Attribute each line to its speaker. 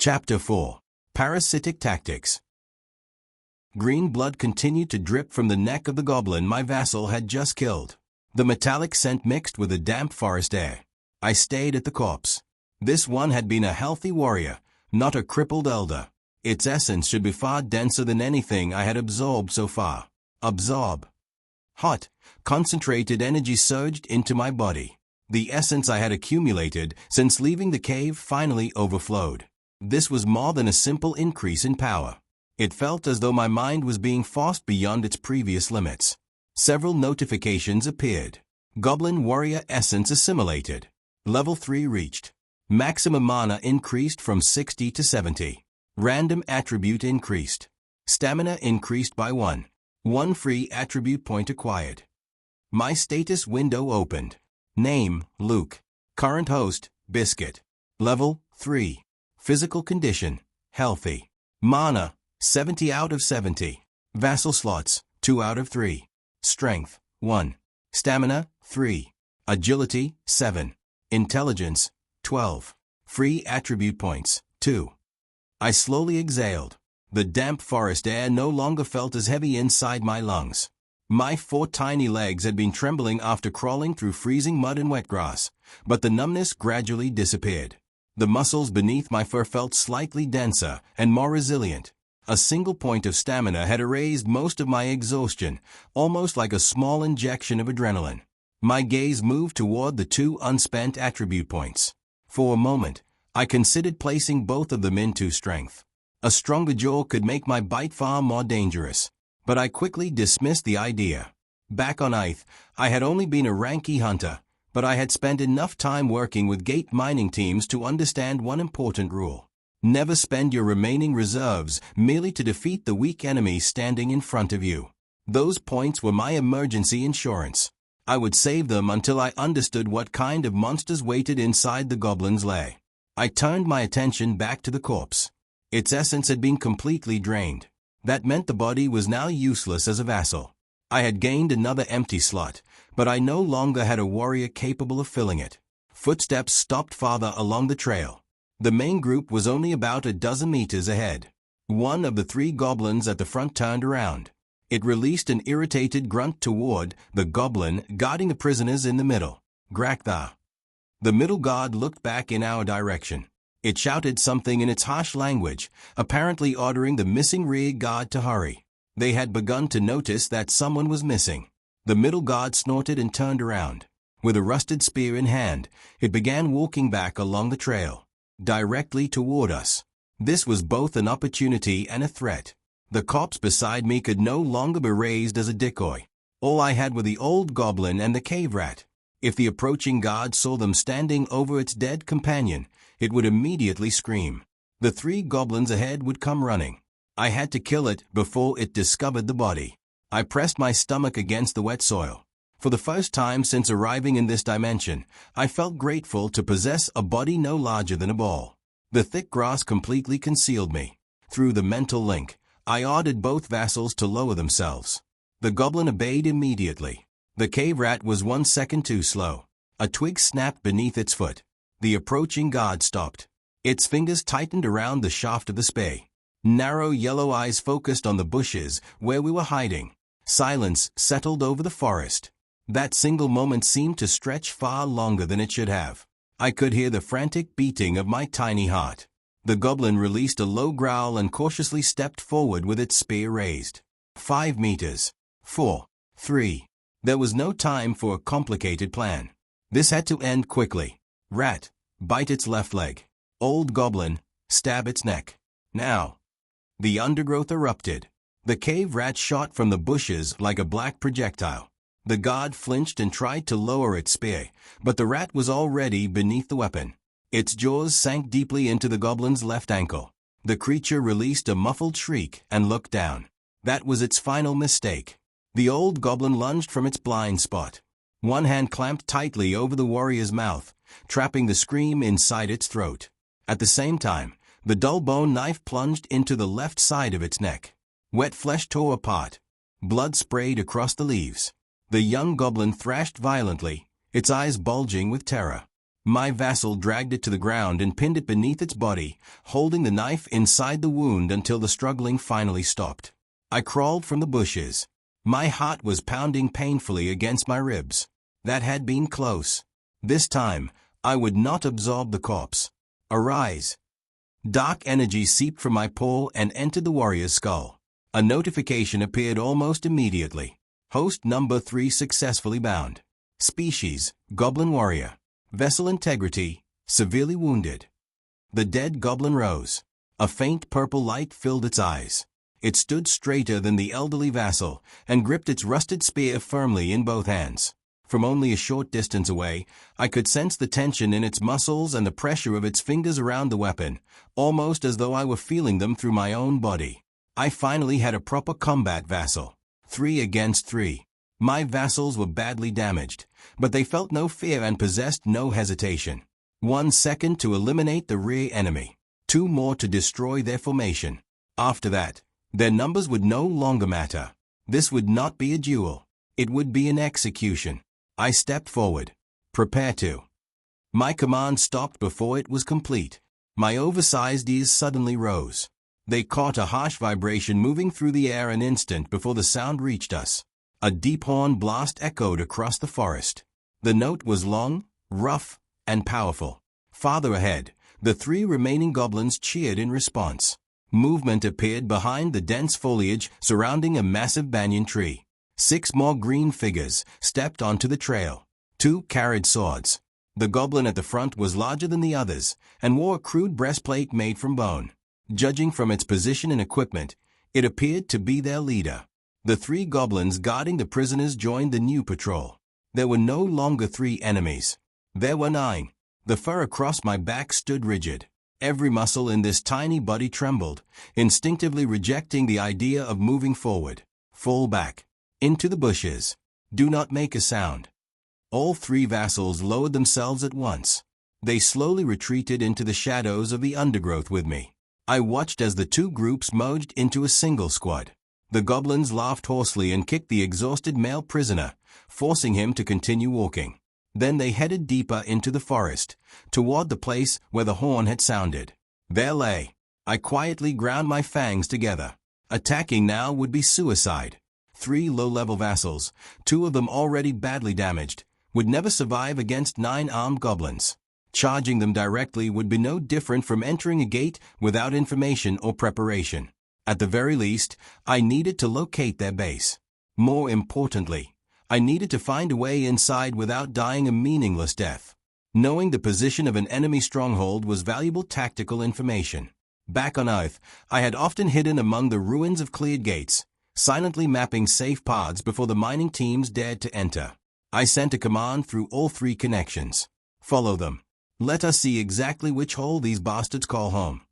Speaker 1: Chapter 4. Parasitic Tactics. Green blood continued to drip from the neck of the goblin my vassal had just killed. The metallic scent mixed with the damp forest air. I stayed at the corpse. This one had been a healthy warrior, not a crippled elder. Its essence should be far denser than anything I had absorbed so far. Absorb. Hot, concentrated energy surged into my body. The essence I had accumulated since leaving the cave finally overflowed. This was more than a simple increase in power. It felt as though my mind was being forced beyond its previous limits. Several notifications appeared. Goblin Warrior Essence assimilated. Level 3 reached. Maximum mana increased from 60 to 70. Random attribute increased. Stamina increased by 1. 1 free attribute point acquired. My status window opened. Name, Luke. Current host, Biscuit. Level 3. Physical condition, healthy. Mana, 70 out of 70. Vassal slots, 2 out of 3. Strength, 1. Stamina, 3. Agility, 7. Intelligence, 12. Free attribute points, 2. I slowly exhaled. The damp forest air no longer felt as heavy inside my lungs. My 4 tiny legs had been trembling after crawling through freezing mud and wet grass, but the numbness gradually disappeared. The muscles beneath my fur felt slightly denser and more resilient. A single point of stamina had erased most of my exhaustion, almost like a small injection of adrenaline. My gaze moved toward the 2 unspent attribute points. For a moment, I considered placing both of them into strength. A stronger jaw could make my bite far more dangerous, but I quickly dismissed the idea. Back on Earth, I had only been a ranky hunter, but I had spent enough time working with gate mining teams to understand one important rule. Never spend your remaining reserves merely to defeat the weak enemy standing in front of you. Those points were my emergency insurance. I would save them until I understood what kind of monsters waited inside the goblin's lair. I turned my attention back to the corpse. Its essence had been completely drained. That meant the body was now useless as a vassal. I had gained another empty slot, but I no longer had a warrior capable of filling it. Footsteps stopped farther along the trail. The main group was only about a dozen meters ahead. One of the 3 goblins at the front turned around. It released an irritated grunt toward the goblin guarding the prisoners in the middle. Graktha. The middle guard looked back in our direction. It shouted something in its harsh language, apparently ordering the missing rear guard to hurry. They had begun to notice that someone was missing. The middle guard snorted and turned around. With a rusted spear in hand, it began walking back along the trail, directly toward us. This was both an opportunity and a threat. The corpse beside me could no longer be raised as a decoy. All I had were the old goblin and the cave rat. If the approaching guard saw them standing over its dead companion, it would immediately scream. The 3 goblins ahead would come running. I had to kill it before it discovered the body. I pressed my stomach against the wet soil. For the first time since arriving in this dimension, I felt grateful to possess a body no larger than a ball. The thick grass completely concealed me. Through the mental link, I ordered both vassals to lower themselves. The goblin obeyed immediately. The cave rat was 1 second too slow. A twig snapped beneath its foot. The approaching guard stopped. Its fingers tightened around the shaft of the spear. Narrow yellow eyes focused on the bushes where we were hiding. Silence settled over the forest. That single moment seemed to stretch far longer than it should have. I could hear the frantic beating of my tiny heart. The goblin released a low growl and cautiously stepped forward with its spear raised. 5 meters. 4. 3. There was no time for a complicated plan. This had to end quickly. Rat, bite its left leg. Old goblin, stab its neck. Now. The undergrowth erupted. The cave rat shot from the bushes like a black projectile. The guard flinched and tried to lower its spear, but the rat was already beneath the weapon. Its jaws sank deeply into the goblin's left ankle. The creature released a muffled shriek and looked down. That was its final mistake. The old goblin lunged from its blind spot. One hand clamped tightly over the warrior's mouth, trapping the scream inside its throat. At the same time, the dull bone knife plunged into the left side of its neck. Wet flesh tore apart. Blood sprayed across the leaves. The young goblin thrashed violently, its eyes bulging with terror. My vassal dragged it to the ground and pinned it beneath its body, holding the knife inside the wound until the struggling finally stopped. I crawled from the bushes. My heart was pounding painfully against my ribs. That had been close. This time, I would not absorb the corpse. Arise. Dark energy seeped from my paw and entered the warrior's skull. A notification appeared almost immediately. Host number 3 successfully bound. Species, Goblin Warrior. Vessel integrity, severely wounded. The dead goblin rose. A faint purple light filled its eyes. It stood straighter than the elderly vassal and gripped its rusted spear firmly in both hands. From only a short distance away, I could sense the tension in its muscles and the pressure of its fingers around the weapon, almost as though I were feeling them through my own body. I finally had a proper combat vassal. 3 against 3. My vassals were badly damaged, but they felt no fear and possessed no hesitation. 1 second to eliminate the rear enemy. 2 more to destroy their formation. After that, their numbers would no longer matter. This would not be a duel. It would be an execution. I stepped forward. Prepare to. My command stopped before it was complete. My oversized ears suddenly rose. They caught a harsh vibration moving through the air an instant before the sound reached us. A deep horn blast echoed across the forest. The note was long, rough, and powerful. Farther ahead, the 3 remaining goblins cheered in response. Movement appeared behind the dense foliage surrounding a massive banyan tree. 6 more green figures stepped onto the trail. 2 carried swords. The goblin at the front was larger than the others and wore a crude breastplate made from bone. Judging from its position and equipment, it appeared to be their leader. The 3 goblins guarding the prisoners joined the new patrol. There were no longer 3 enemies. There were 9. The fur across my back stood rigid. Every muscle in this tiny body trembled, instinctively rejecting the idea of moving forward. Fall back. Into the bushes. Do not make a sound. All 3 vassals lowered themselves at once. They slowly retreated into the shadows of the undergrowth with me. I watched as the 2 groups merged into a single squad. The goblins laughed hoarsely and kicked the exhausted male prisoner, forcing him to continue walking. Then they headed deeper into the forest, toward the place where the horn had sounded. There lay. I quietly ground my fangs together. Attacking now would be suicide. 3 low-level vassals, 2 of them already badly damaged, would never survive against 9 armed goblins. Charging them directly would be no different from entering a gate without information or preparation. At the very least, I needed to locate their base. More importantly, I needed to find a way inside without dying a meaningless death. Knowing the position of an enemy stronghold was valuable tactical information. Back on Earth, I had often hidden among the ruins of cleared gates, silently mapping safe paths before the mining teams dared to enter. I sent a command through all 3 connections. Follow them. Let us see exactly which hole these bastards call home.